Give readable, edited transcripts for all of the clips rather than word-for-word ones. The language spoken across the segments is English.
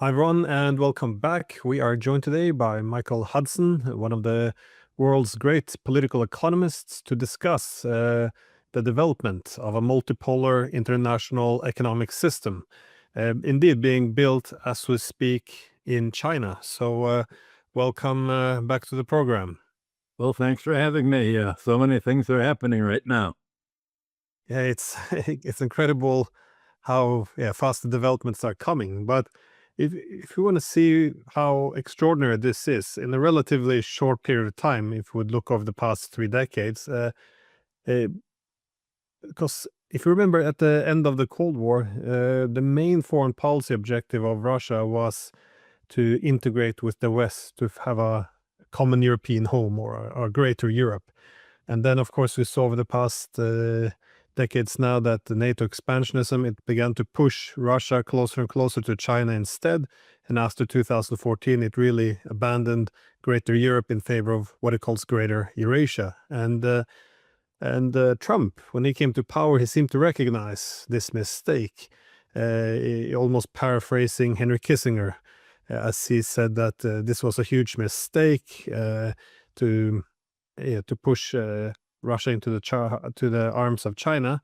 Hi, everyone, and welcome back. We are joined today by Michael Hudson, one of the world's great political economists, to discuss the development of a multipolar international economic system, indeed being built as we speak in China. So, welcome back to the program. Well, thanks for having me. So many things are happening right now. Yeah, it's it's incredible how fast the developments are coming. But if you want to see how extraordinary this is in a relatively short period of time, if we would look over the past 3 decades, because if you remember at the end of the Cold War, the main foreign policy objective of Russia was to integrate with the West, to have a common European home or a greater Europe. And then, of course, we saw over the past decades now that the NATO expansionism, it began to push Russia closer and closer to China instead. And after 2014, it really abandoned Greater Europe in favor of what it calls Greater Eurasia. And Trump, when he came to power, he seemed to recognize this mistake, almost paraphrasing Henry Kissinger, as he said that this was a huge mistake to push Russia into the arms of China.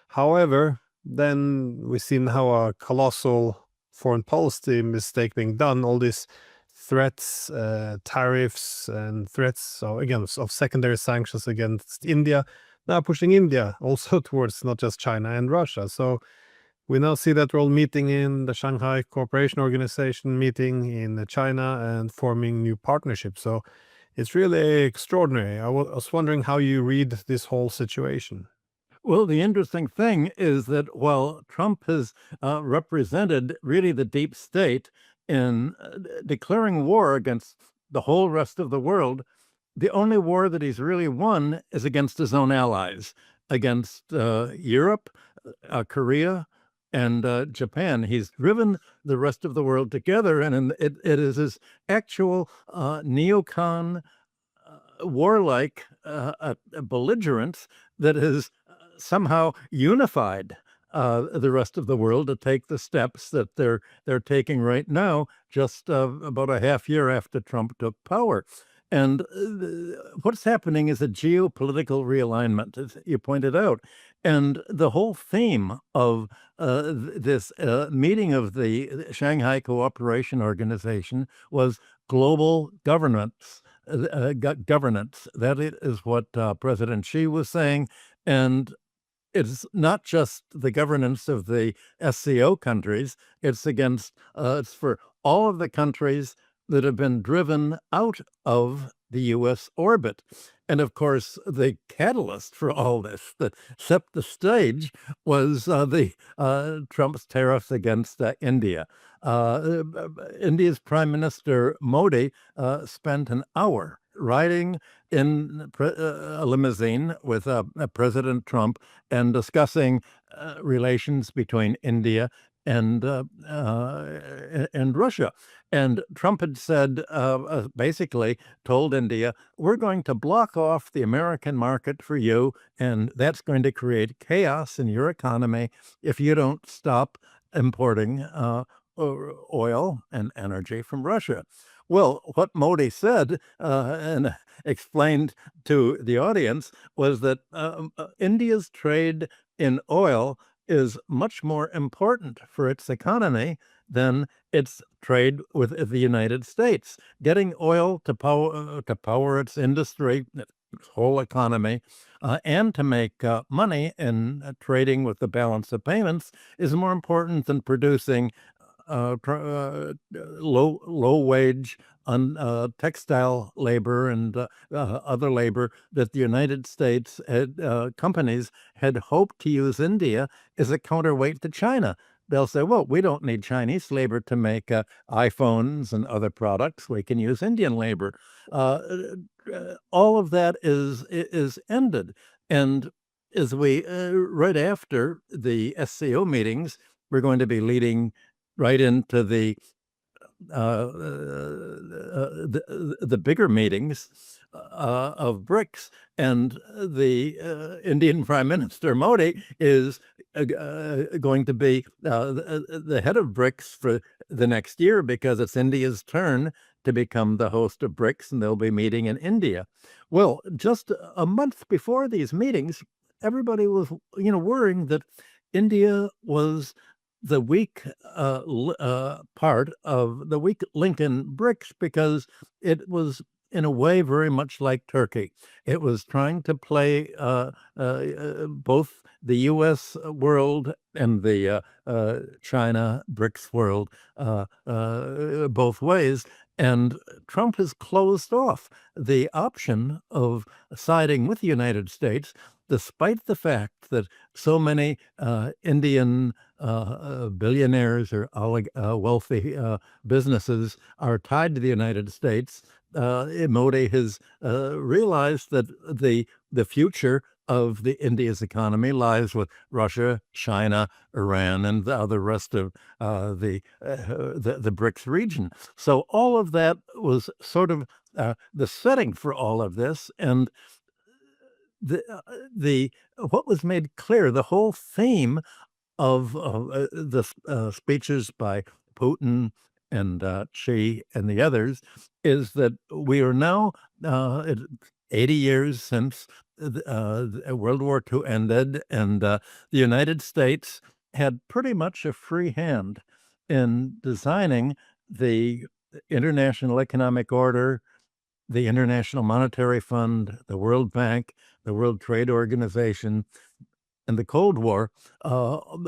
However, then we've seen how a colossal foreign policy mistake being done, all these threats, tariffs, and threats, so again, of secondary sanctions against India, now pushing India also towards not just China and Russia. So we now see that we're all meeting in the Shanghai Cooperation Organization, meeting in China and forming new partnerships. So it's really extraordinary. I was wondering how you read this whole situation. Well, the interesting thing is that while Trump has represented really the deep state in declaring war against the whole rest of the world, the only war that he's really won is against his own allies, against Europe, Korea, and Japan. He's driven the rest of the world together, and it is his actual neocon, warlike belligerence that has somehow unified the rest of the world to take the steps that they're taking right now, just about a half year after Trump took power. And what's happening is a geopolitical realignment, as you pointed out. And the whole theme of this meeting of the Shanghai Cooperation Organization was global governance. Governance. That is what President Xi was saying. And it's not just the governance of the SCO countries, it's for all of the countries that have been driven out of the U.S. orbit. And of course, the catalyst for all this that set the stage was Trump's tariffs against India. India's Prime Minister Modi spent an hour riding in a limousine with President Trump and discussing relations between India and Russia. And Trump had said, basically told India, we're going to block off the American market for you, and that's going to create chaos in your economy if you don't stop importing oil and energy from Russia. Well, what Modi said and explained to the audience was that India's trade in oil is much more important for its economy than its trade with the United States. Getting oil to power its industry, its whole economy, and to make money in trading with the balance of payments is more important than producing low wage textile labor and other labor that the United States companies had hoped to use India as a counterweight to China. They'll say, well, we don't need Chinese labor to make iPhones and other products. We can use Indian labor. All of that is ended. And as we, right after the SCO meetings, we're going to be leading right into the bigger meetings of BRICS, and the Indian Prime Minister Modi is going to be the head of BRICS for the next year because it's India's turn to become the host of BRICS, and they'll be meeting in India. Well, just a month before these meetings, everybody was, worrying that India was the weak part of the weak link in BRICS because it was in a way very much like Turkey. It was trying to play both the U.S. world and the China BRICS world both ways. And Trump has closed off the option of siding with the United States, despite the fact that so many Indian billionaires or wealthy businesses are tied to the United States. Modi has realized that the future of India's economy lies with Russia, China, Iran, and the rest of the BRICS region. So all of that was sort of the setting for all of this, and the what was made clear, the whole theme of the speeches by Putin and Xi and the others is that we are now 80 years since World War II ended, and the United States had pretty much a free hand in designing the international economic order, the International Monetary Fund, the World Bank, the World Trade Organization, and the Cold War, all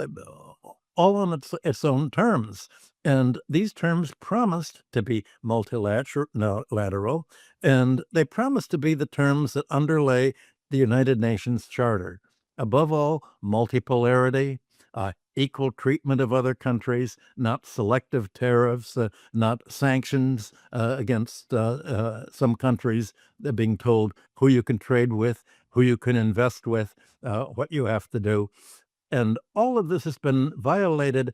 on its own terms. And these terms promised to be multilateral, and they promised to be the terms that underlay the United Nations Charter. Above all, multipolarity, equal treatment of other countries, not selective tariffs, not sanctions against some countries, being told who you can trade with, who you can invest with, what you have to do. And all of this has been violated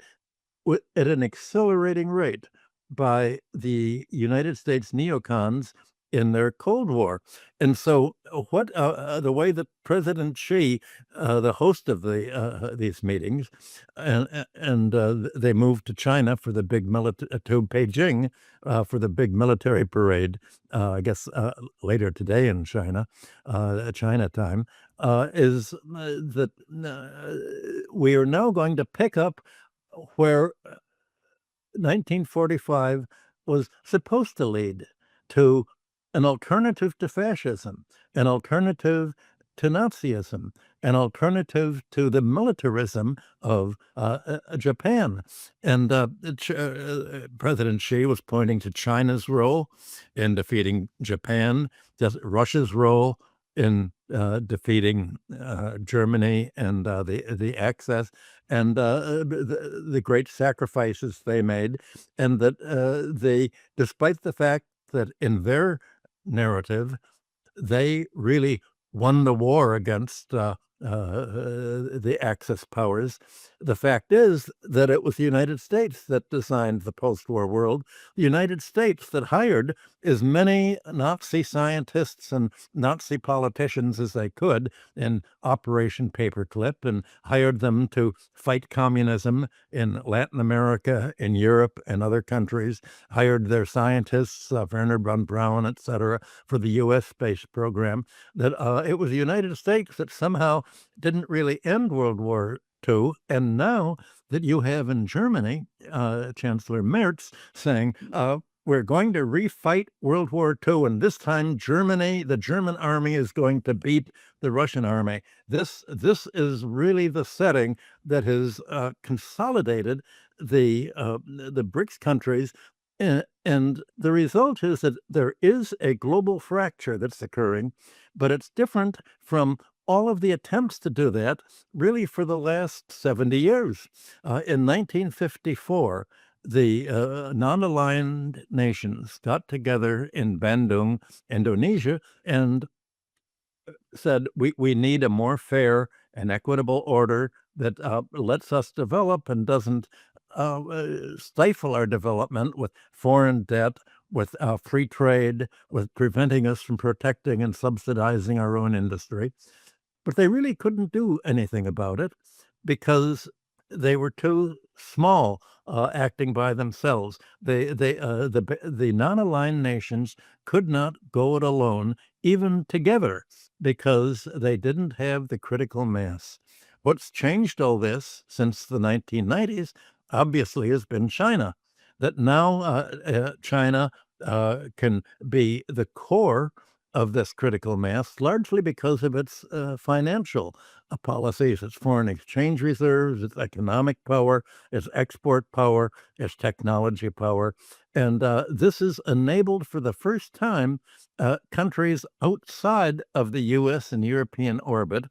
at an accelerating rate by the United States neocons in their Cold War. And so the way that President Xi, the host of these meetings, and they moved to China for the big to Beijing for the big military parade, I guess later today in China, China time, is that we are now going to pick up where 1945 was supposed to lead, to an alternative to fascism, an alternative to Nazism, an alternative to the militarism of Japan. And President Xi was pointing to China's role in defeating Japan, just Russia's role in defeating Germany and the Axis, and the great sacrifices they made, and that despite the fact that in their narrative, they really won the war against the Axis powers. The fact is that it was the United States that designed the post-war world, the United States that hired as many Nazi scientists and Nazi politicians as they could in Operation Paperclip, and hired them to fight communism in Latin America, in Europe, and other countries, hired their scientists, Werner von Braun, et cetera, for the U.S. space program, that it was the United States that somehow didn't really end World War II. And now that you have in Germany, Chancellor Merz saying, we're going to refight World War II, and this time the German army is going to beat the Russian army. This is really the setting that has consolidated the BRICS countries. And the result is that there is a global fracture that's occurring, but it's different from all of the attempts to do that really for the last 70 years. In 1954, the non-aligned nations got together in Bandung, Indonesia, and said, we need a more fair and equitable order that lets us develop and doesn't stifle our development with foreign debt, with free trade, with preventing us from protecting and subsidizing our own industry. But they really couldn't do anything about it because they were too small acting by themselves. The non-aligned nations could not go it alone, even together, because they didn't have the critical mass. What's changed all this since the 1990s, obviously, has been China. That now China can be the core of this critical mass, largely because of its financial policies, its foreign exchange reserves, its economic power, its export power, its technology power. And this is enabled for the first time countries outside of the US and European orbit,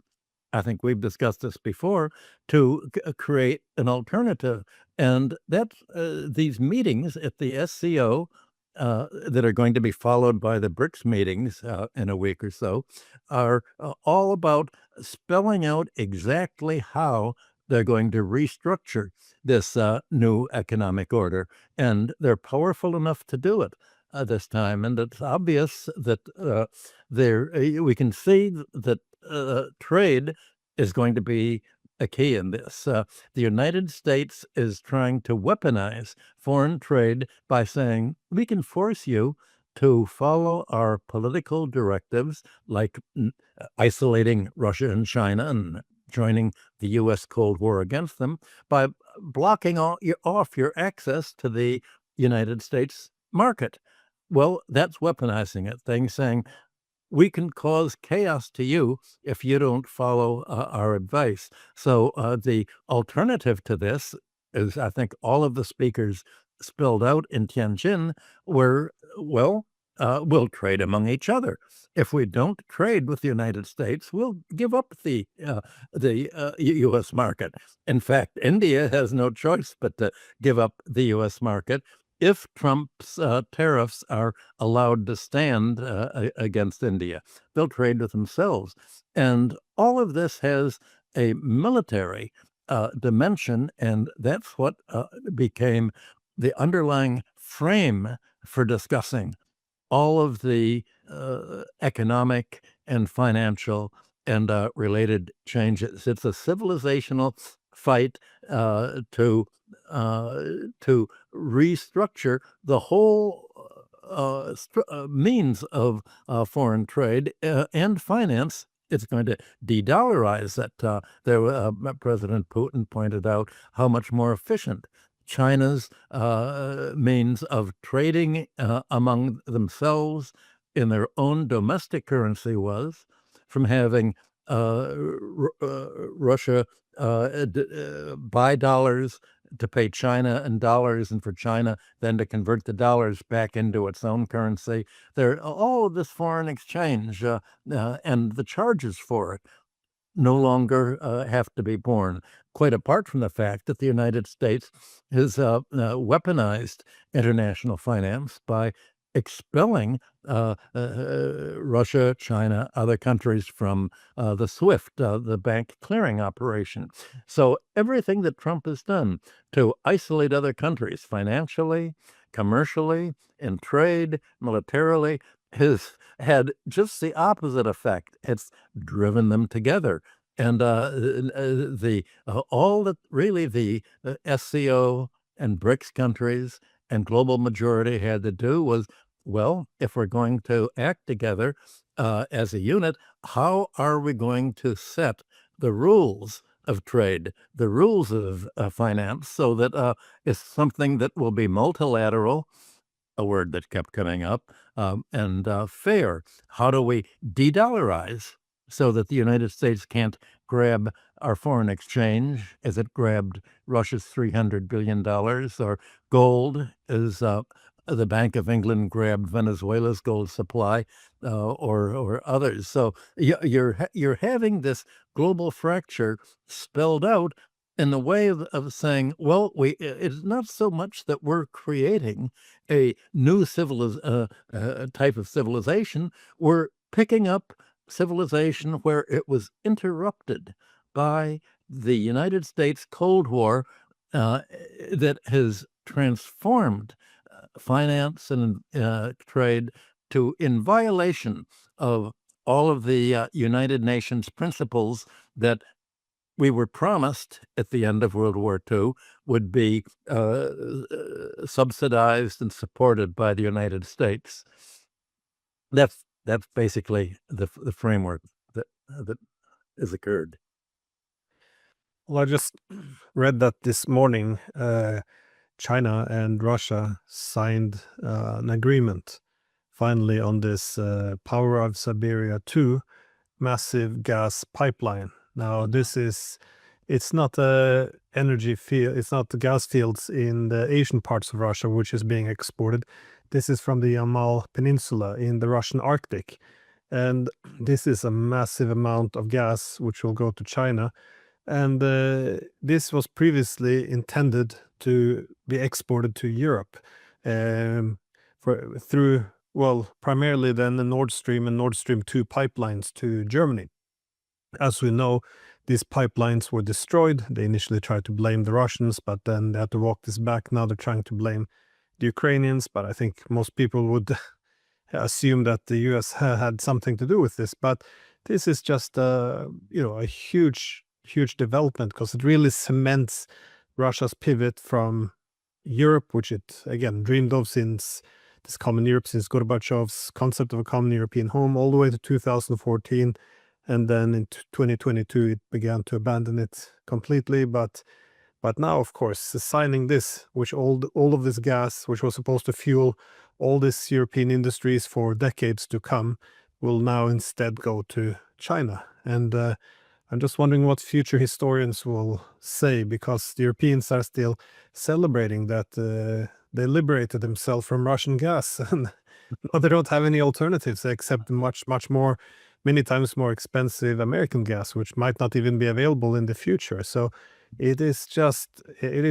I think we've discussed this before, to create an alternative. And that's these meetings at the SCO that are going to be followed by the BRICS meetings in a week or so are all about spelling out exactly how they're going to restructure this new economic order. And they're powerful enough to do it this time. And it's obvious that we can see that trade is going to be a key in this. The United States is trying to weaponize foreign trade by saying, we can force you to follow our political directives, like isolating Russia and China and joining the U.S. Cold War against them, by blocking off your access to the United States market. Well, that's weaponizing it, saying, we can cause chaos to you if you don't follow our advice. So the alternative to this is, I think all of the speakers spelled out in Tianjin were, well, we'll trade among each other. If we don't trade with the United States, we'll give up the U.S. market. In fact, India has no choice but to give up the U.S. market if Trump's tariffs are allowed to stand against India. They'll trade with themselves. And all of this has a military dimension, and that's what became the underlying frame for discussing all of the economic and financial and related changes. It's a civilizational fight to restructure the whole means of foreign trade and finance. It's going to de-dollarize that. President Putin pointed out how much more efficient China's means of trading among themselves in their own domestic currency was, from having Russia buy dollars to pay China in dollars, and for China then to convert the dollars back into its own currency. All of this foreign exchange and the charges for it no longer have to be borne, quite apart from the fact that the United States has weaponized international finance by expelling Russia, China, other countries from the SWIFT, the bank clearing operation. So everything that Trump has done to isolate other countries financially, commercially, in trade, militarily, has had just the opposite effect. It's driven them together. And all that really the SCO and BRICS countries and global majority had to do was, well, if we're going to act together as a unit, how are we going to set the rules of trade, the rules of finance, so that it's something that will be multilateral, a word that kept coming up, and fair. How do we de-dollarize so that the United States can't grab our foreign exchange as it grabbed Russia's $300 billion, or gold as the Bank of England grabbed Venezuela's gold supply, or others. So you're having this global fracture spelled out in the way of saying, well, it's not so much that we're creating a new type of civilization. We're picking up civilization where it was interrupted by the United States Cold War that has transformed finance and trade in violation of all of the United Nations principles that we were promised at the end of World War II would be subsidized and supported by the United States. That's basically the framework that has occurred. Well, I just read that this morning, China and Russia signed an agreement finally on this Power of Siberia 2 massive gas pipeline. Now, it's not a energy field, it's not the gas fields in the Asian parts of Russia which is being exported. This is from the Yamal Peninsula in the Russian Arctic. And this is a massive amount of gas which will go to China. And this was previously intended to be exported to Europe through, well, primarily then the Nord Stream and Nord Stream 2 pipelines to Germany. As we know, these pipelines were destroyed. They initially tried to blame the Russians, but then they had to walk this back. Now they're trying to blame the Ukrainians, but I think most people would assume that the US had something to do with this. But this is just a huge development, because it really cements Russia's pivot from Europe, which it again dreamed of since this common Europe, since Gorbachev's concept of a common European home, all the way to 2014. And then in 2022, it began to abandon it completely. But now, of course, signing this, which all of this gas, which was supposed to fuel all these European industries for decades to come, will now instead go to China. And I'm just wondering what future historians will say, because the Europeans are still celebrating that they liberated themselves from Russian gas, and now they don't have any alternatives except many times more expensive American gas, which might not even be available in the future. So it is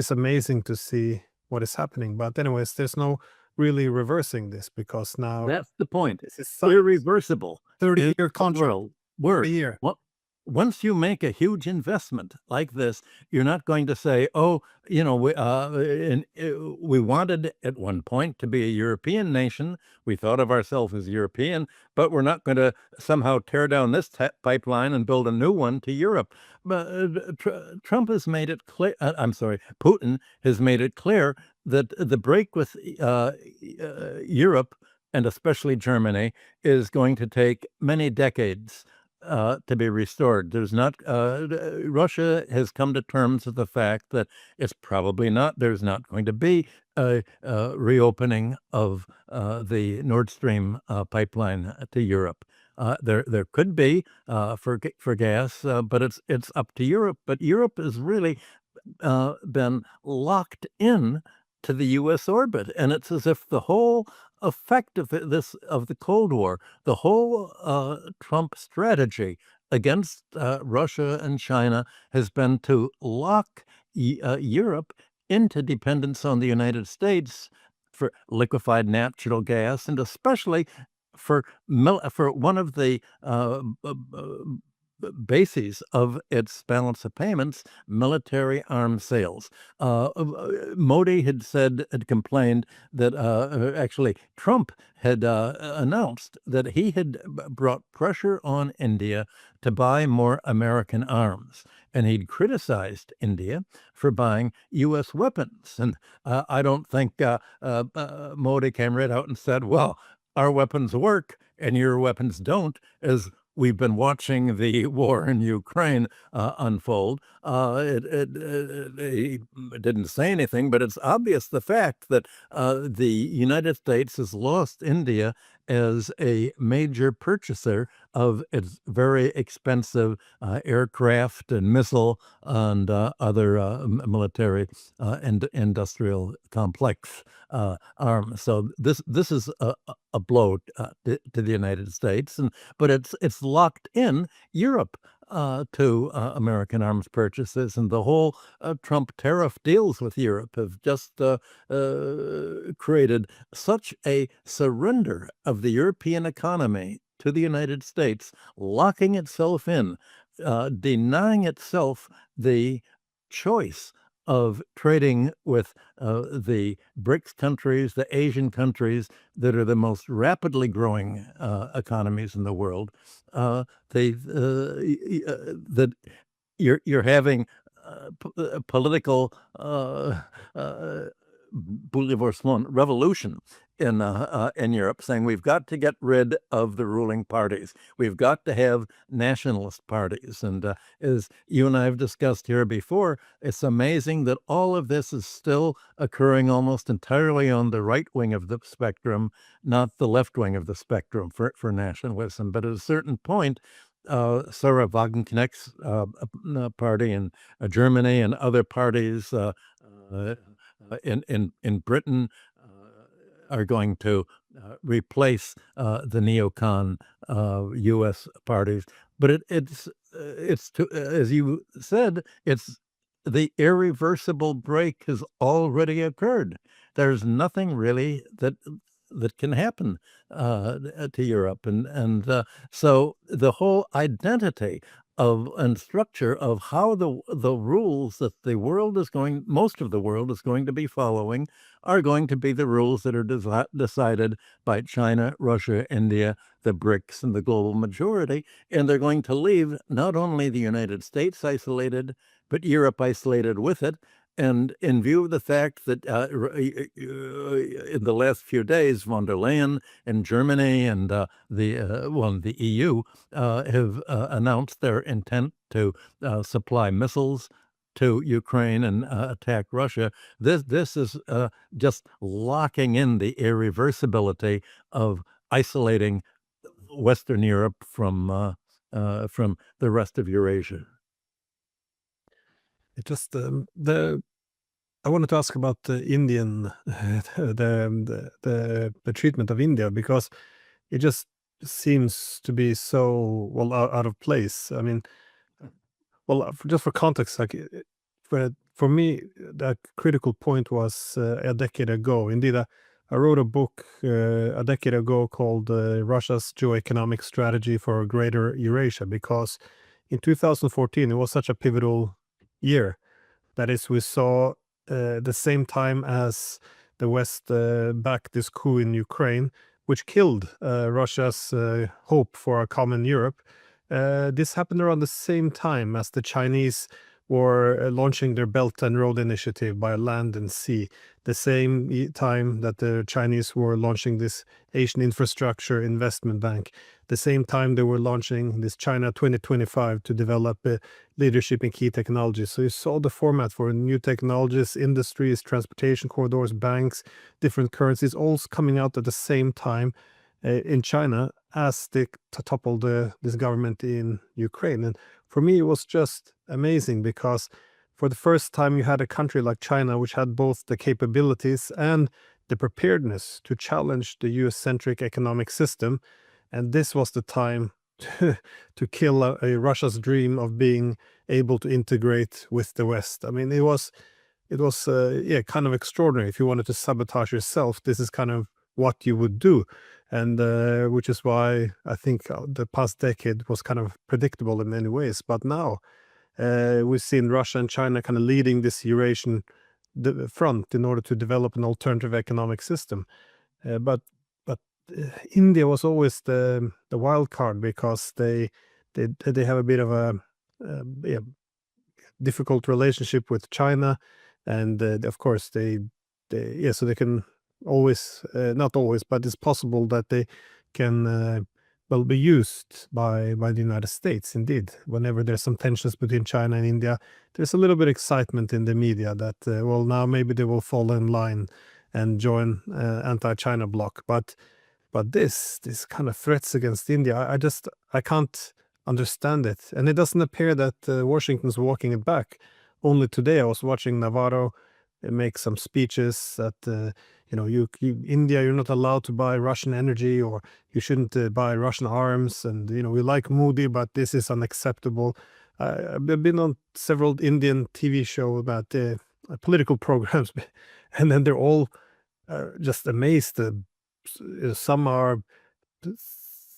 amazing to see what is happening. But anyways, there's no really reversing this, because now That's the point. this is Irreversible. 30-year contract. Word. A year. Well, once you make a huge investment like this, you're not going to say, "Oh, we wanted at one point to be a European nation. We thought of ourselves as European, but we're not going to somehow tear down this pipeline and build a new one to Europe." But Trump has made it clear. I'm sorry, Putin has made it clear that the break with Europe, and especially Germany, is going to take many decades to be restored. There's not Russia has come to terms with the fact that there's not going to be a reopening of the Nord Stream pipeline to Europe. There could be for gas, but it's up to Europe. But Europe has really been locked in to the U.S. orbit, and it's as if the whole effect of the Cold War, the whole Trump strategy against Russia and China, has been to lock Europe into dependence on the United States for liquefied natural gas, and especially for one of the bases of its balance of payments, military arms sales. Modi had complained that actually Trump had announced that he had brought pressure on India to buy more American arms. And he'd criticized India for buying U.S. weapons. And I don't think Modi came right out and said, "Well, our weapons work and your weapons don't," as we've been watching the war in Ukraine unfold. He didn't say anything, but it's obvious the fact that the United States has lost India as a major purchaser of its very expensive aircraft and missile and other military and industrial complex arms. So this is a blow to the United States, but it's locked in Europe to American arms purchases, and the whole Trump tariff deals with Europe have just created such a surrender of the European economy to the United States, locking itself in, denying itself the choice of trading with the BRICS countries, the Asian countries that are the most rapidly growing economies in the world. That you're having political bouleversement, revolution in Europe, saying we've got to get rid of the ruling parties. We've got to have nationalist parties. And as you and I have discussed here before, it's amazing that all of this is still occurring almost entirely on the right wing of the spectrum, not the left wing of the spectrum for nationalism. But at a certain point, Sarah Wagenknecht's party in Germany and other parties in Britain are going to replace the neocon U.S. parties. But it's as you said, it's the irreversible break has already occurred. There's nothing really that can happen to Europe, and so the whole identity of and structure of how the rules that most of the world is going to be following are going to be the rules that are decided by China, Russia, India, the BRICS, and the global majority, and they're going to leave not only the United States isolated, but Europe isolated with it. And in view of the fact that in the last few days, von der Leyen in Germany and the EU have announced their intent to supply missiles to Ukraine and attack Russia, this is just locking in the irreversibility of isolating Western Europe from the rest of Eurasia. It just I wanted to ask about the Indian the treatment of India, because it just seems to be so well out of place. I mean, well, just for context, like for me, that critical point was a decade ago. Indeed, I wrote a book a decade ago called Russia's Geoeconomic Strategy for Greater Eurasia, because in 2014 it was such a pivotal year. That is, we saw the same time as the West backed this coup in Ukraine, which killed Russia's hope for a common Europe. This happened around the same time as the Chinese were launching their Belt and Road Initiative by land and sea. The same time that the Chinese were launching this Asian Infrastructure Investment Bank. The same time they were launching this China 2025 to develop leadership in key technologies. So you saw the format for new technologies, industries, transportation corridors, banks, different currencies, all coming out at the same time in China as they toppled this government in Ukraine. And for me, it was just amazing, because for the first time you had a country like China, which had both the capabilities and the preparedness to challenge the US-centric economic system. And this was the time to kill a Russia's dream of being able to integrate with the West. I mean, it was kind of extraordinary. If you wanted to sabotage yourself, this is kind of what you would do. And which is why I think the past decade was kind of predictable in many ways. But now we've seen Russia and China kind of leading this Eurasian front in order to develop an alternative economic system. But India was always the wild card, because they have a bit of a difficult relationship with China, and of course so they can always not always, but it's possible that they can be used by the United States. Indeed, whenever there's some tensions between China and India, there's a little bit of excitement in the media that well, now maybe they will fall in line and join anti-China bloc. But this kind of threats against India, I can't understand it, and it doesn't appear that Washington's walking it back. Only today I was watching Navarro make some speeches that India, you're not allowed to buy Russian energy, or you shouldn't buy Russian arms, and we like Modi, but this is unacceptable. I've been on several Indian TV shows about political programs, and then they're all just amazed. Some are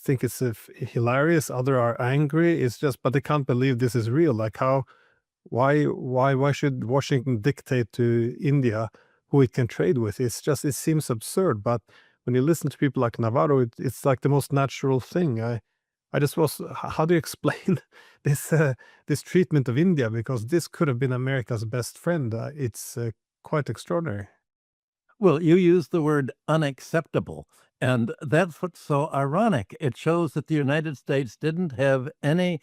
think it's hilarious, other are angry. It's just, but they can't believe this is real. Like, why should Washington dictate to India who it can trade with? It seems absurd. But when you listen to people like Navarro, it's like the most natural thing. I just was, how do you explain this treatment of India? Because this could have been America's best friend. It's quite extraordinary. Well, you used the word unacceptable, and that's what's so ironic. It shows that the United States didn't have any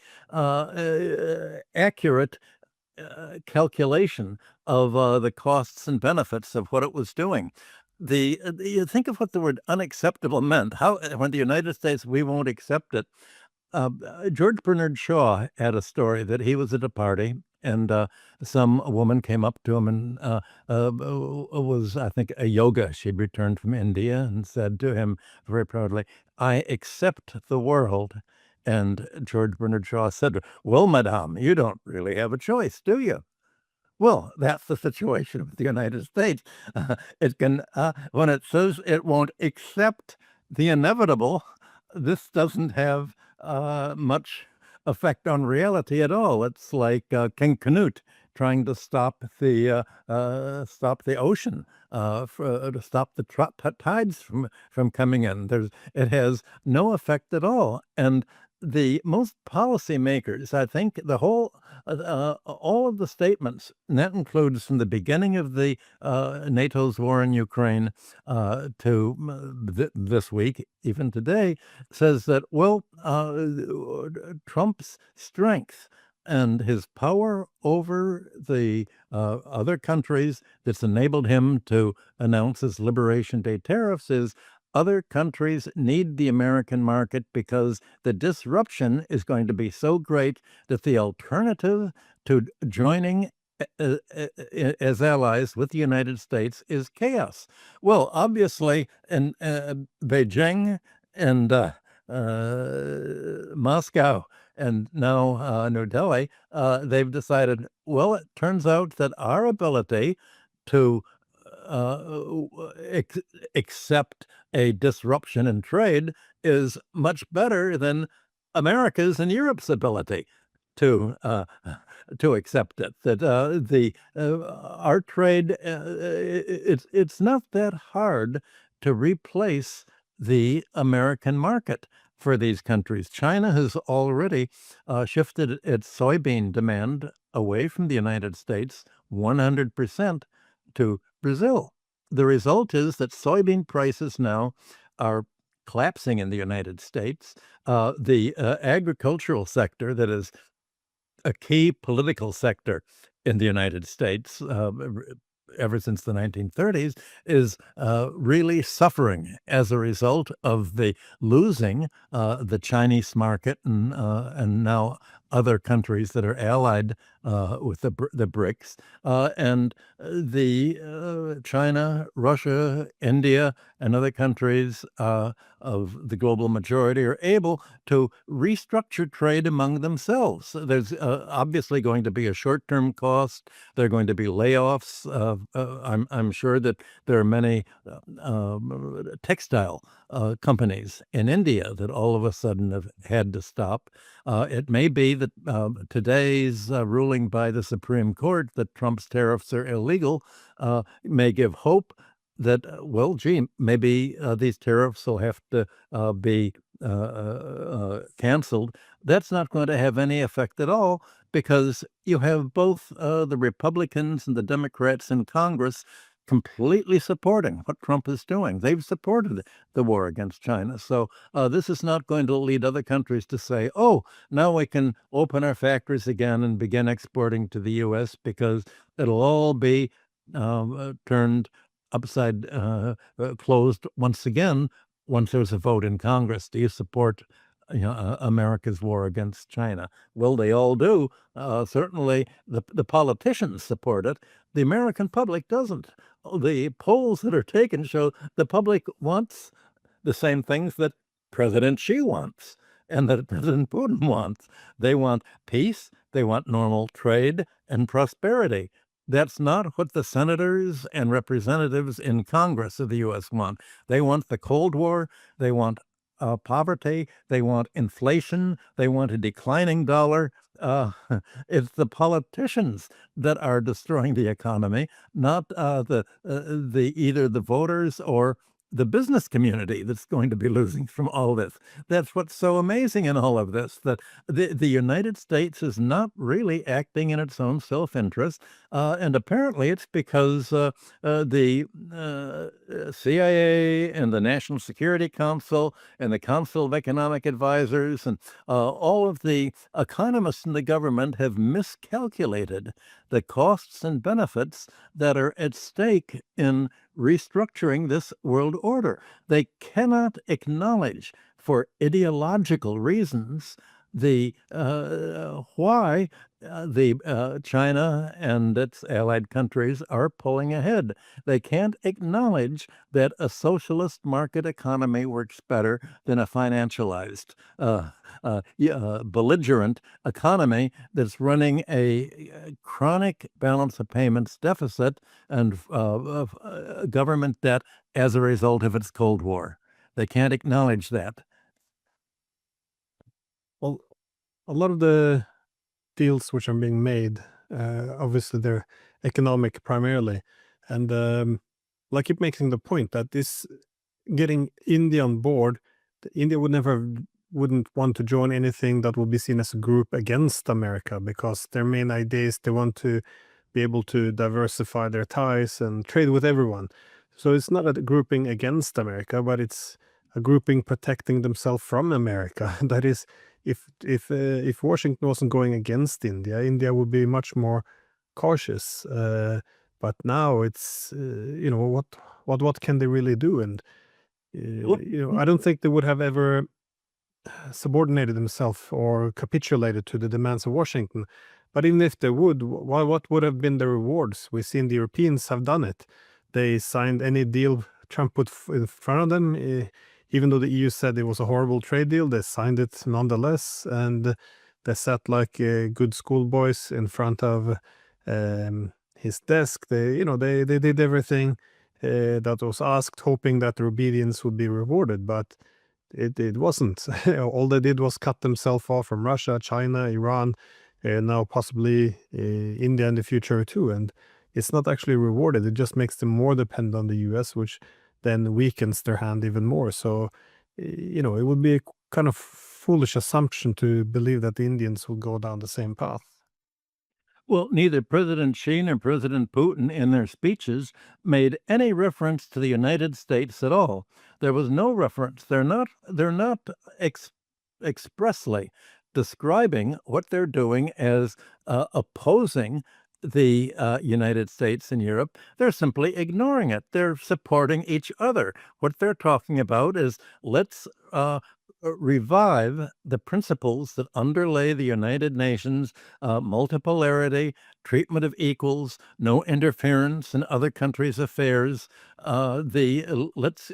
accurate calculation of the costs and benefits of what it was doing. You think of what the word unacceptable meant. How when the United States, we won't accept it. George Bernard Shaw had a story that he was at a party and some woman came up to him and was, I think, a yoga. She'd returned from India and said to him very proudly, "I accept the world." And George Bernard Shaw said, "Well, madame, you don't really have a choice, do you?" Well, that's the situation with the United States. It can, when it says it won't accept the inevitable, this doesn't have much effect on reality at all. It's like King Canute trying to stop the ocean, to stop the tides from coming in. It has no effect at all. And the most policymakers, I think, all of the statements, and that includes from the beginning of the NATO's war in Ukraine to this week, even today, says that, well, Trump's strength and his power over the other countries that's enabled him to announce his Liberation Day tariffs is other countries need the American market because the disruption is going to be so great that the alternative to joining as allies with the United States is chaos. Well, obviously, in Beijing and Moscow and now New Delhi, they've decided, well, it turns out that our ability to accept a disruption in trade is much better than America's and Europe's ability to accept it. That our trade, it's not that hard to replace the American market for these countries. China has already shifted its soybean demand away from the United States 100% to Brazil. The result is that soybean prices now are collapsing in the United States. The agricultural sector, that is a key political sector in the United States, ever since the 1930s, is really suffering as a result of the losing the Chinese market and now other countries that are allied with the BRICS, and the China, Russia, India, and other countries of the global majority are able to restructure trade among themselves. There's obviously going to be a short-term cost. There are going to be layoffs. I'm sure that there are many textile companies in India that all of a sudden have had to stop. It may be that today's ruling by the Supreme Court that Trump's tariffs are illegal may give hope that, well, gee, maybe these tariffs will have to be canceled. That's not going to have any effect at all because you have both the Republicans and the Democrats in Congress completely supporting what Trump is doing. They've supported the war against China. So this is not going to lead other countries to say, oh, now we can open our factories again and begin exporting to the U.S. because it'll all be turned upside, closed once again once there's a vote in Congress. Do you support America's war against China? Well, they all do. Certainly the politicians support it. The American public doesn't. The polls that are taken show the public wants the same things that President Xi wants and that President Putin wants. They want peace, they want normal trade and prosperity. That's not what the senators and representatives in Congress of the U.S. want. They want the Cold War, they want poverty, they want inflation, they want a declining dollar. It's the politicians that are destroying the economy, not either the voters or the business community that's going to be losing from all this. That's what's so amazing in all of this, that the United States is not really acting in its own self-interest, and apparently it's because the CIA and the National Security Council and the Council of Economic Advisors and all of the economists in the government have miscalculated the costs and benefits that are at stake in restructuring this world order. They cannot acknowledge, for ideological reasons, the why the China and its allied countries are pulling ahead. They can't acknowledge that a socialist market economy works better than a financialized, belligerent economy that's running a chronic balance of payments deficit and government debt as a result of its Cold War. They can't acknowledge that. Well, a lot of the deals which are being made, obviously they're economic primarily, and I keep making the point that this getting India on board, India wouldn't want to join anything that would be seen as a group against America, because their main idea is they want to be able to diversify their ties and trade with everyone. So it's not a grouping against America, but it's a grouping protecting themselves from America. That is, if Washington wasn't going against India, India would be much more cautious. But now it's what can they really do? And I don't think they would have ever subordinated themselves or capitulated to the demands of Washington. But even if they would, what would have been the rewards? We've seen the Europeans have done it. They signed any deal Trump put in front of them, even though the EU said it was a horrible trade deal. They signed it nonetheless, and they sat like good schoolboys in front of his desk. They did everything that was asked, hoping that their obedience would be rewarded, but it wasn't. All they did was cut themselves off from Russia, China, Iran, and now possibly India in the future too. And it's not actually rewarded. It just makes them more dependent on the US, which then weakens their hand even more. So, it would be a kind of foolish assumption to believe that the Indians will go down the same path. Well, neither President Xi nor President Putin in their speeches made any reference to the United States at all. There was no reference. They're not expressly describing what they're doing as opposing the United States and Europe. They're simply ignoring it. They're supporting each other. What they're talking about is let's revive the principles that underlay the United Nations, multipolarity, treatment of equals, no interference in other countries' affairs. Let's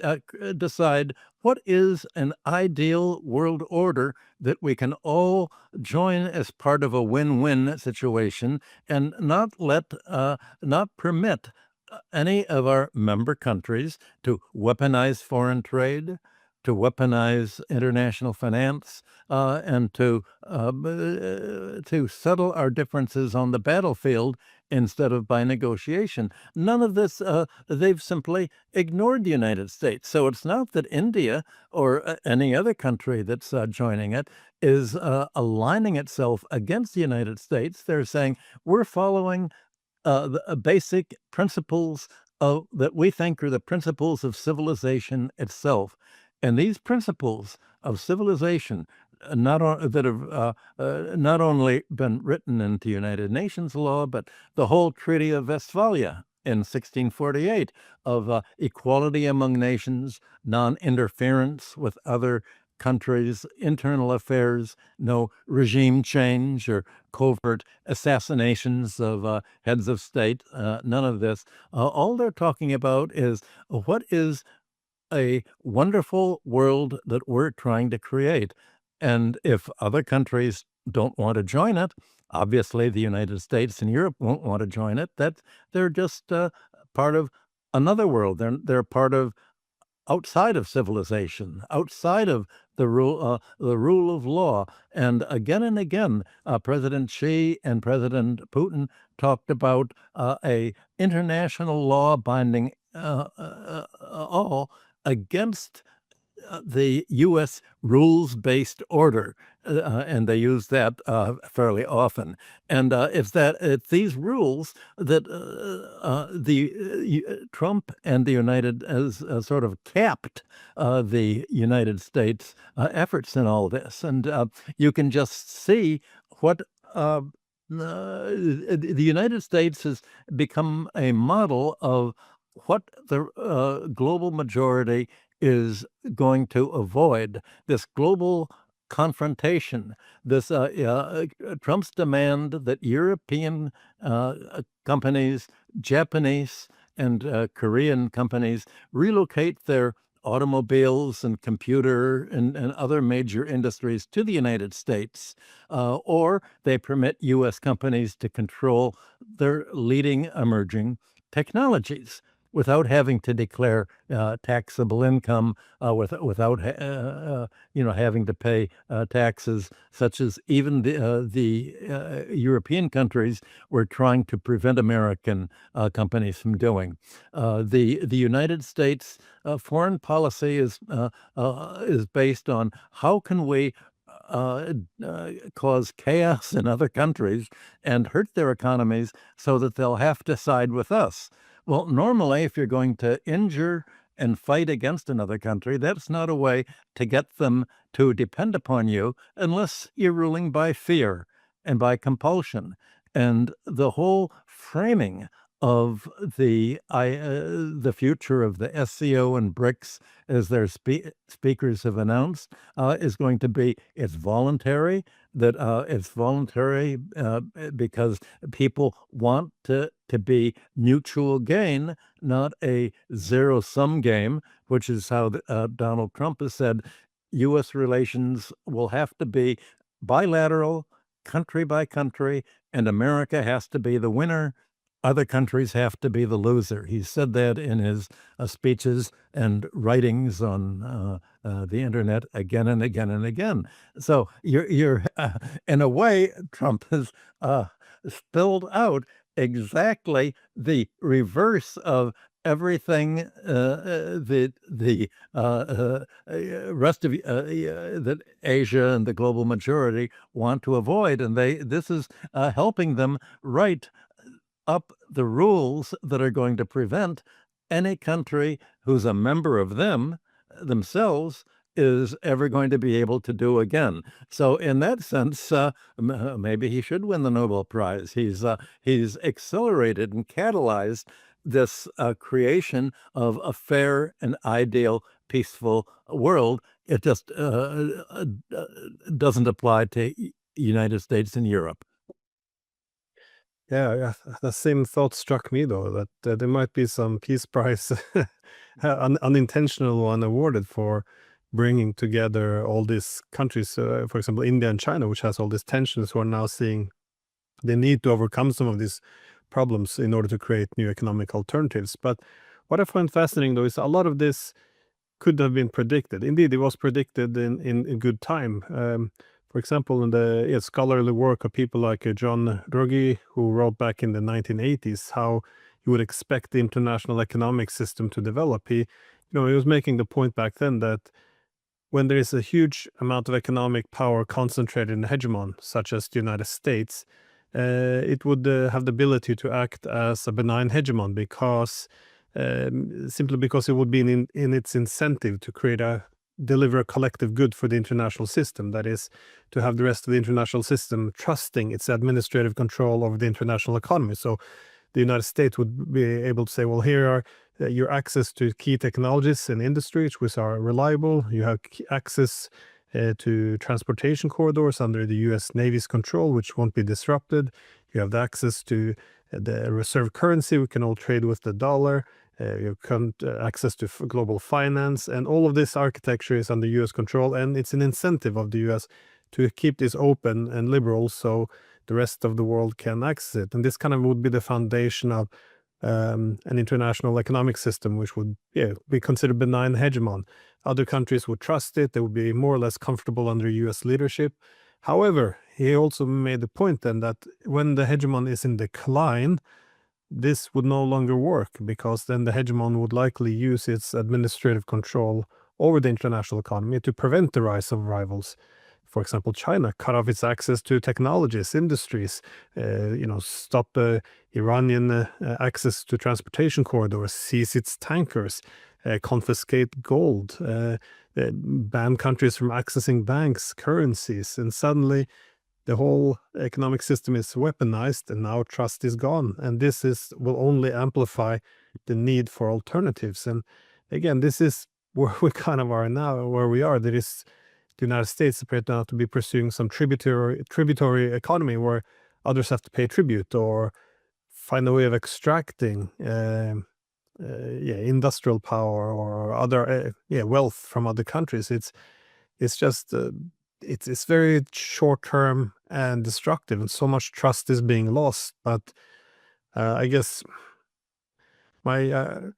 decide what is an ideal world order that we can all join as part of a win-win situation, and not permit any of our member countries to weaponize foreign trade, to weaponize international finance, and to settle our differences on the battlefield instead of by negotiation. None of this, they've simply ignored the United States. So it's not that India or any other country that's joining it is aligning itself against the United States. They're saying we're following the basic principles that we think are the principles of civilization itself. And these principles of civilization, that have not only been written into United Nations law, but the whole Treaty of Westphalia in 1648 of equality among nations, non-interference with other countries' internal affairs, no regime change or covert assassinations of heads of state, none of this. All they're talking about is what is a wonderful world that we're trying to create. And if other countries don't want to join it, obviously the United States and Europe won't want to join it. That they're just part of another world. They're part of outside of civilization, outside of the rule of law. And again, President Xi and President Putin talked about a international law binding all. against the U.S. rules-based order, and they use that fairly often. And if these rules that Trump and the United as sort of capped the United States efforts in all this, and you can just see what. The United States has become a model of what the global majority is going to avoid, this global confrontation, this Trump's demand that European companies, Japanese and Korean companies relocate their automobiles and computer and other major industries to the United States, or they permit U.S. companies to control their leading emerging technologies without having to declare taxable income, without having to pay taxes, such as even the European countries were trying to prevent American companies from doing. The United States foreign policy is based on how can we cause chaos in other countries and hurt their economies so that they'll have to side with us. Well, normally, if you're going to injure and fight against another country, that's not a way to get them to depend upon you unless you're ruling by fear and by compulsion. And the whole framing of the future of the SCO and BRICS, as their speakers have announced, is going to be it's voluntary. It's voluntary because people want to be mutual gain, not a zero-sum game, which is how Donald Trump has said U.S. relations will have to be bilateral, country by country, and America has to be the winner. Other countries have to be the loser. He said that in his speeches and writings on the internet again and again and again. So you're in a way, Trump has spilled out exactly the reverse of everything the rest of that Asia and the global majority want to avoid, and this is helping them write up the rules that are going to prevent any country who's a member of themselves is ever going to be able to do again. So in that sense, maybe he should win the Nobel Prize. He's accelerated and catalyzed this creation of a fair and ideal, peaceful world. It just doesn't apply to United States and Europe. Yeah, the same thought struck me though, that there might be some peace prize, unintentional one awarded for bringing together all these countries, for example, India and China, which has all these tensions, who are now seeing the need to overcome some of these problems in order to create new economic alternatives. But what I find fascinating though is a lot of this could have been predicted. Indeed, it was predicted in good time. For example, in the scholarly work of people like John Ruggie, who wrote back in the 1980s how you would expect the international economic system to develop. He was making the point back then that when there is a huge amount of economic power concentrated in a hegemon, such as the United States, it would have the ability to act as a benign hegemon simply because it would be in its incentive to deliver a collective good for the international system. That is, to have the rest of the international system trusting its administrative control over the international economy. So the United States would be able to say, well, here are your access to key technologies and industries which are reliable. You have access to transportation corridors under the U.S. Navy's control, which won't be disrupted. You have the access to the reserve currency. We can all trade with the dollar. You have access to global finance, and all of this architecture is under U.S. control, and it's an incentive of the U.S. to keep this open and liberal so the rest of the world can access it. And this kind of would be the foundation of an international economic system, which would be considered benign hegemon. Other countries would trust it. They would be more or less comfortable under U.S. leadership. However, he also made the point then that when the hegemon is in decline, this would no longer work, because then the hegemon would likely use its administrative control over the international economy to prevent the rise of rivals. For example, China cut off its access to technologies, industries, stop Iranian access to transportation corridors, seize its tankers, confiscate gold, ban countries from accessing banks, currencies, and suddenly the whole economic system is weaponized, and now trust is gone. And this will only amplify the need for alternatives. And again, this is where we kind of are now, where we are. There is the United States appeared now to be pursuing some tributary economy where others have to pay tribute or find a way of extracting industrial power or other wealth from other countries. It's just it's very short term and destructive, and so much trust is being lost. But I guess my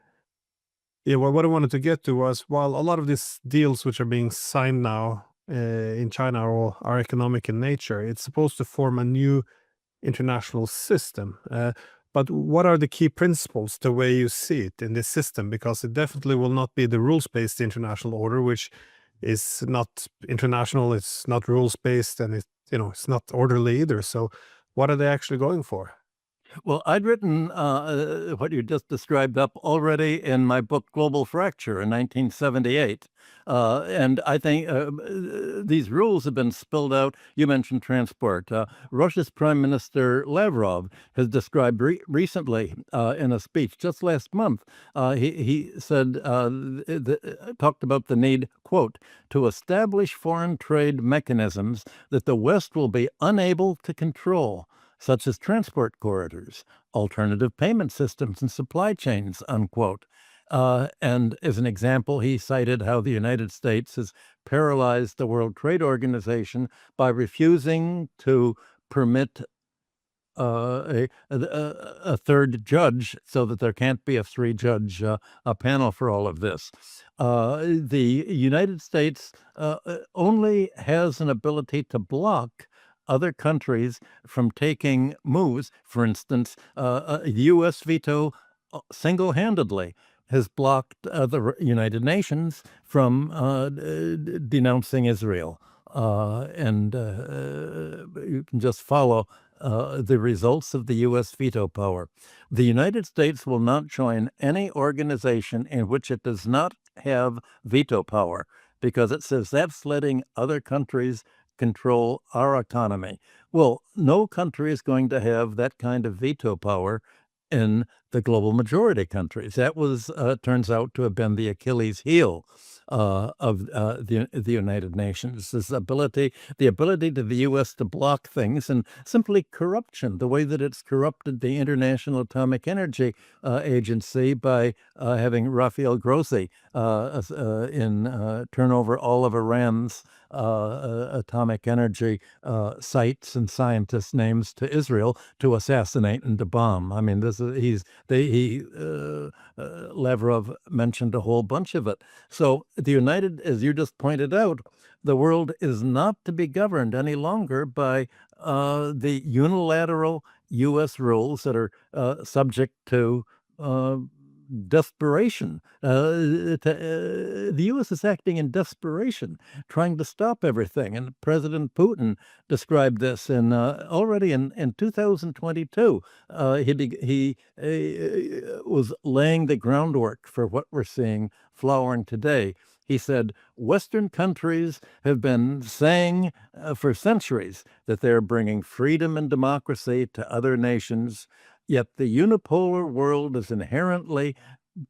what I wanted to get to was, while a lot of these deals which are being signed now in China are economic in nature, it's supposed to form a new international system. But what are the key principles, the way you see it in this system? Because it definitely will not be the rules-based international order, which is not international, it's not rules-based, and it's not orderly either. So what are they actually going for? Well, I'd written what you just described up already in my book, Global Fracture, in 1978. And I think these rules have been spilled out. You mentioned transport. Russia's Prime Minister Lavrov has described recently in a speech just last month, he said, talked about the need, quote, to establish foreign trade mechanisms that the West will be unable to control, such as transport corridors, alternative payment systems, and supply chains, unquote. And as an example, he cited how the United States has paralyzed the World Trade Organization by refusing to permit a third judge, so that there can't be a three-judge panel for all of this. The United States only has an ability to block other countries from taking moves. For instance, the U.S. veto single-handedly has blocked the United Nations from denouncing Israel. And you can just follow the results of the U.S. veto power. The United States will not join any organization in which it does not have veto power, because it says that's letting other countries control our economy. Well, no country is going to have that kind of veto power in the global majority countries. That was turns out to have been the Achilles heel of the United Nations. This ability, the ability to the U.S. to block things, and simply corruption, the way that it's corrupted the International Atomic Energy Agency by having Rafael Grossi turn over all of Iran's atomic energy sites and scientists' names to Israel to assassinate and to bomb. I mean, Lavrov mentioned a whole bunch of it. So the United, as you just pointed out, the world is not to be governed any longer by the unilateral U.S. rules that are subject to desperation. The U.S. is acting in desperation, trying to stop everything. And President Putin described this already in 2022. He was laying the groundwork for what we're seeing flowering today. He said, Western countries have been saying for centuries that they're bringing freedom and democracy to other nations, yet the unipolar world is inherently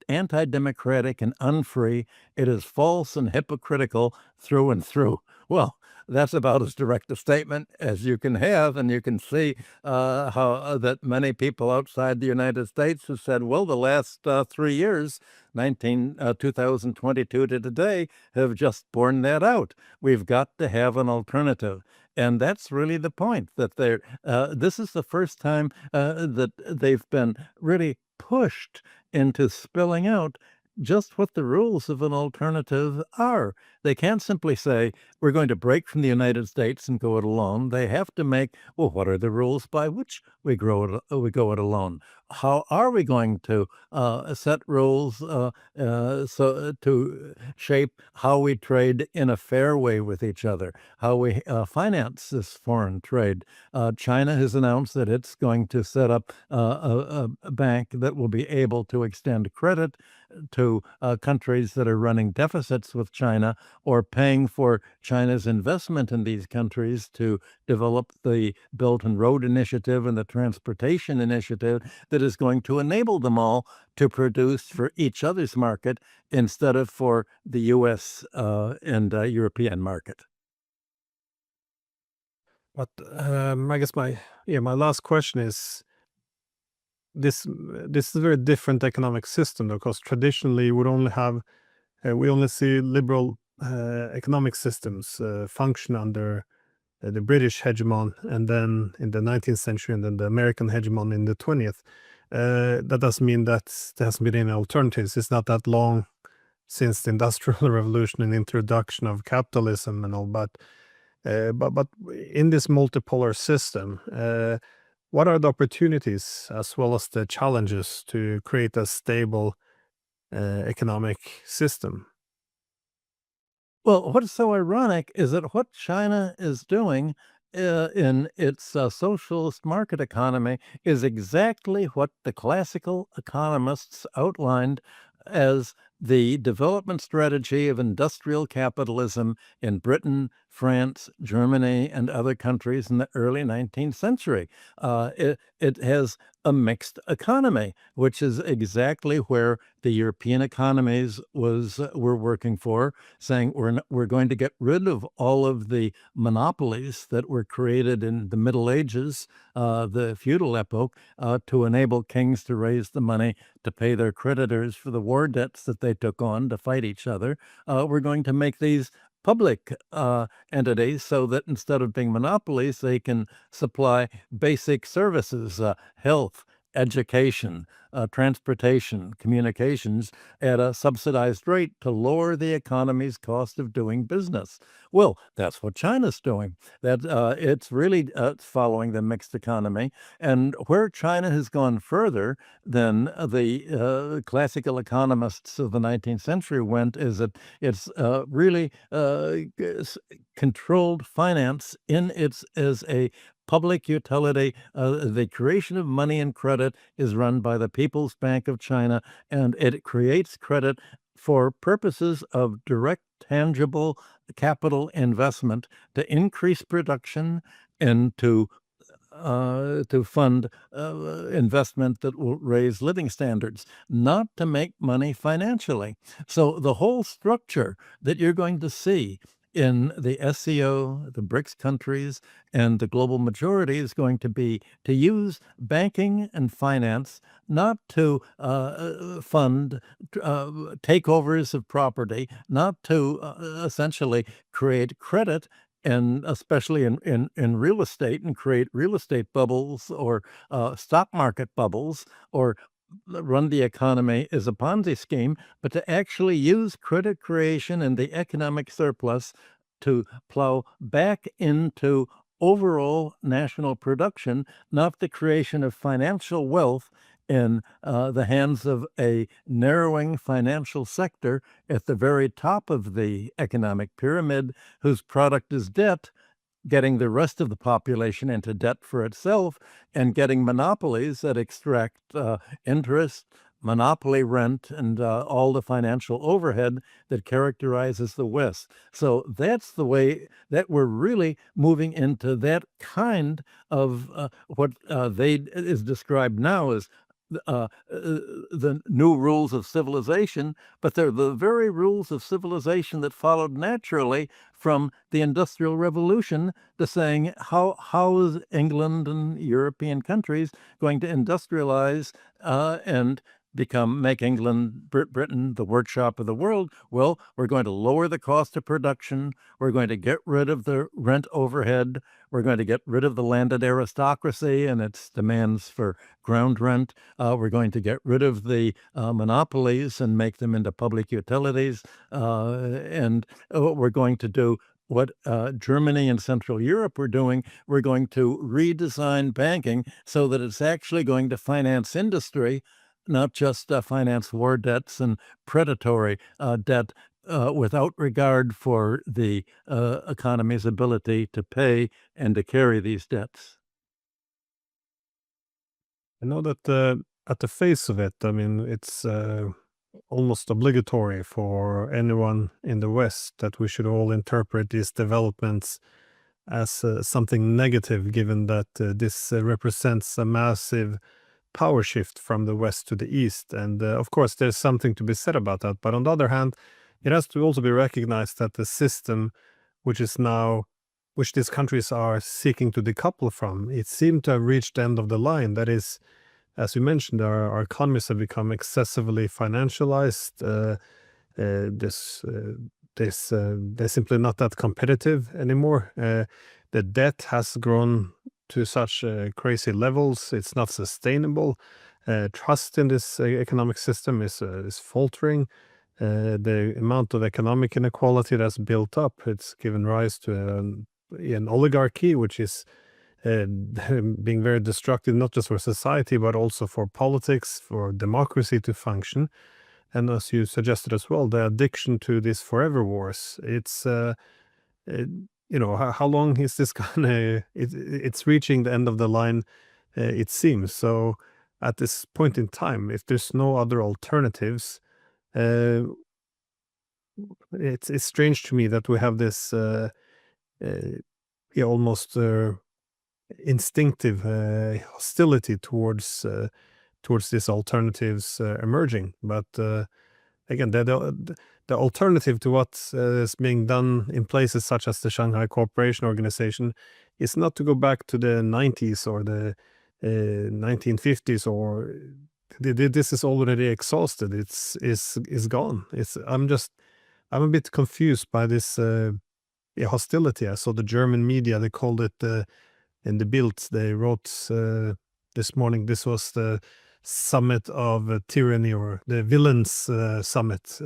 anti-democratic and unfree. It is false and hypocritical through and through. Well, that's about as direct a statement as you can have, and you can see how that many people outside the United States have said, well, the last 3 years, 2022 to today, have just borne that out. We've got to have an alternative. And that's really the point, that this is the first time that they've been really pushed into spelling out just what the rules of an alternative are. They can't simply say, we're going to break from the United States and go it alone. They have to make, well, what are the rules by which we go it alone? how are we going to set rules so to shape how we trade in a fair way with each other, how we finance this foreign trade? China has announced that it's going to set up a bank that will be able to extend credit to countries that are running deficits with China or paying for China's investment in these countries to develop the Belt and Road Initiative and the Transportation Initiative that is going to enable them all to produce for each other's market instead of for the U.S. And European market. But I guess my last question is this is a very different economic system, because traditionally we only see liberal economic systems function under the British hegemon, and then in the 19th century, and then the American hegemon in the 20th. That doesn't mean that there hasn't been any alternatives. It's not that long since the Industrial Revolution and introduction of capitalism and all, but in this multipolar system, what are the opportunities as well as the challenges to create a stable economic system? Well, what's so ironic is that what China is doing in its socialist market economy is exactly what the classical economists outlined as the development strategy of industrial capitalism in Britain, France, Germany, and other countries in the early 19th century. It has a mixed economy, which is exactly where the European economies were working for, saying we're going to get rid of all of the monopolies that were created in the Middle Ages, the feudal epoch, to enable kings to raise the money to pay their creditors for the war debts that they took on to fight each other. We're going to make these public entities so that instead of being monopolies, they can supply basic services, health, education, transportation, communications at a subsidized rate to lower the economy's cost of doing business. Well, that's what China's doing. That it's really following the mixed economy, and where China has gone further than the classical economists of the 19th century went is that it's really controlled finance in its as a public utility. The creation of money and credit is run by the People's Bank of China, and it creates credit for purposes of direct, tangible capital investment to increase production and to fund investment that will raise living standards, not to make money financially. So the whole structure that you're going to see in the SCO, the BRICS countries, and the global majority is going to be to use banking and finance not to fund takeovers of property, not to essentially create credit, and especially in real estate, and create real estate bubbles or stock market bubbles, or run the economy as a Ponzi scheme, but to actually use credit creation and the economic surplus to plow back into overall national production, not the creation of financial wealth in the hands of a narrowing financial sector at the very top of the economic pyramid, whose product is debt, getting the rest of the population into debt for itself, and getting monopolies that extract interest, monopoly rent, and all the financial overhead that characterizes the West. So that's the way that we're really moving into that kind of what they is described now as the new rules of civilization, but they're the very rules of civilization that followed naturally from the Industrial Revolution, to saying how is England and European countries going to industrialize and make England, Britain, the workshop of the world? Well, we're going to lower the cost of production. We're going to get rid of the rent overhead. We're going to get rid of the landed aristocracy and its demands for ground rent. We're going to get rid of the monopolies and make them into public utilities. And what we're going to do what Germany and Central Europe were doing. We're going to redesign banking so that it's actually going to finance industry, not just finance war debts and predatory debt without regard for the economy's ability to pay and to carry these debts. I know that at the face of it, I mean, it's almost obligatory for anyone in the West that we should all interpret these developments as something negative, given that this represents a massive power shift from the West to the East. And of course, there's something to be said about that. But on the other hand, it has to also be recognized that the system, which is now, which these countries are seeking to decouple from, it seemed to have reached the end of the line. That is, as you mentioned, our economies have become excessively financialized. They're simply not that competitive anymore. The debt has grown to such crazy levels; it's not sustainable. Trust in this economic system is faltering. The amount of economic inequality that's built up, it's given rise to an oligarchy, which is being very destructive, not just for society, but also for politics, for democracy to function. And as you suggested as well, the addiction to these forever wars, it's, how long is this gonna, it's reaching the end of the line, it seems. So at this point in time, if there's no other alternatives, uh, it's strange to me that we have this almost instinctive hostility towards these alternatives emerging. But again, the alternative to what is being done in places such as the Shanghai Cooperation Organization is not to go back to the 90s or the 1950s, or this is already exhausted. It's gone. I'm a bit confused by this hostility. I saw the German media, they called it in the Bild, they wrote this morning, this was the summit of tyranny, or the villains summit,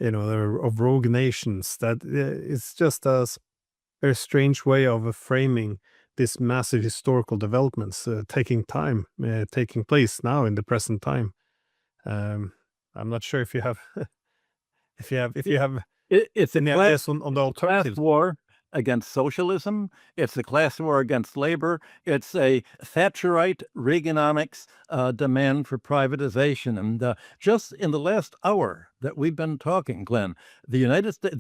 of rogue nations. That it's just a very strange way of framing this massive historical developments taking place now in the present time. I'm not sure if you have if you have It's a any class ideas on the class alternatives. war against socialism. It's a class war against labor. It's a Thatcherite Reaganomics demand for privatization. And just in the last hour that we've been talking, Glenn, the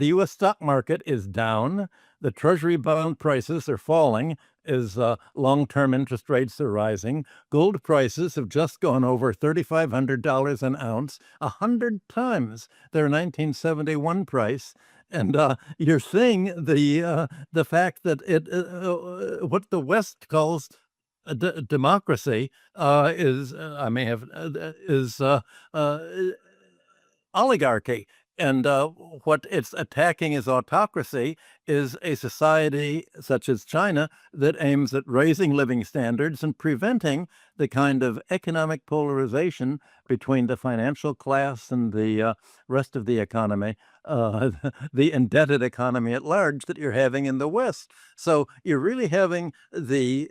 U.S. stock market is down. The Treasury bond prices are falling as long-term interest rates are rising. Gold prices have just gone over $3,500 an ounce, 100 times their 1971 price. And you're seeing the fact that what the West calls democracy is oligarchy. And what it's attacking as autocracy is a society such as China that aims at raising living standards and preventing the kind of economic polarization between the financial class and the rest of the economy, the indebted economy at large that you're having in the West. So you're really having the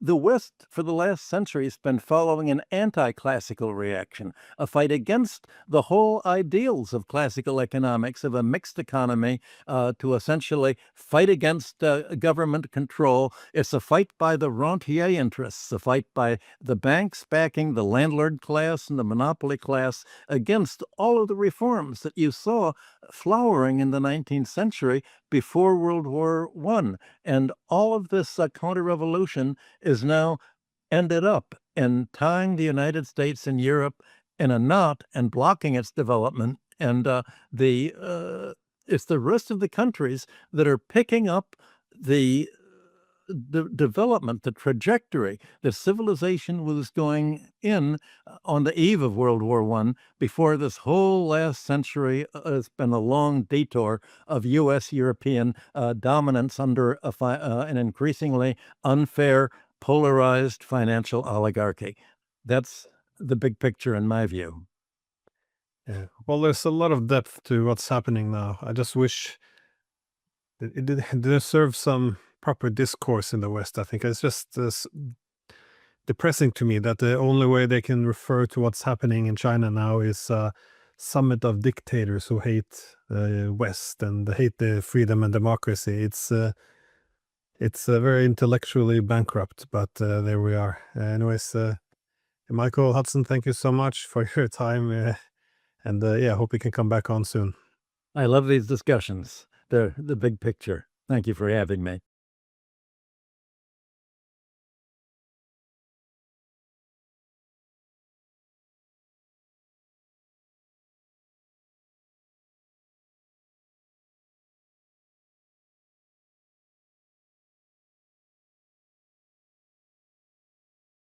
West, for the last century, has been following an anti-classical reaction, a fight against the whole ideals of classical economics, of a mixed economy, to essentially fight against government control. It's a fight by the rentier interests, a fight by the banks backing the landlord class and the monopoly class against all of the reforms that you saw flowering in the 19th century before World War I. And all of this counter-revolution is now ended up in tying the United States and Europe in a knot and blocking its development. And it's the rest of the countries that are picking up the development, the trajectory that civilization was going in on the eve of World War I. Before this whole last century has been a long detour of U.S.-European dominance under an increasingly unfair, polarized financial oligarchy. That's the big picture in my view. Yeah. Well, there's a lot of depth to what's happening now. I just wish it deserves some proper discourse in the West. I think it's just depressing to me that the only way they can refer to what's happening in China now is a summit of dictators who hate West and hate the freedom and democracy. It's very intellectually bankrupt, but there we are. Anyways, Michael, Hudson, thank you so much for your time, and yeah, hope we can come back on soon. I love these discussions. They're the big picture. Thank you for having me.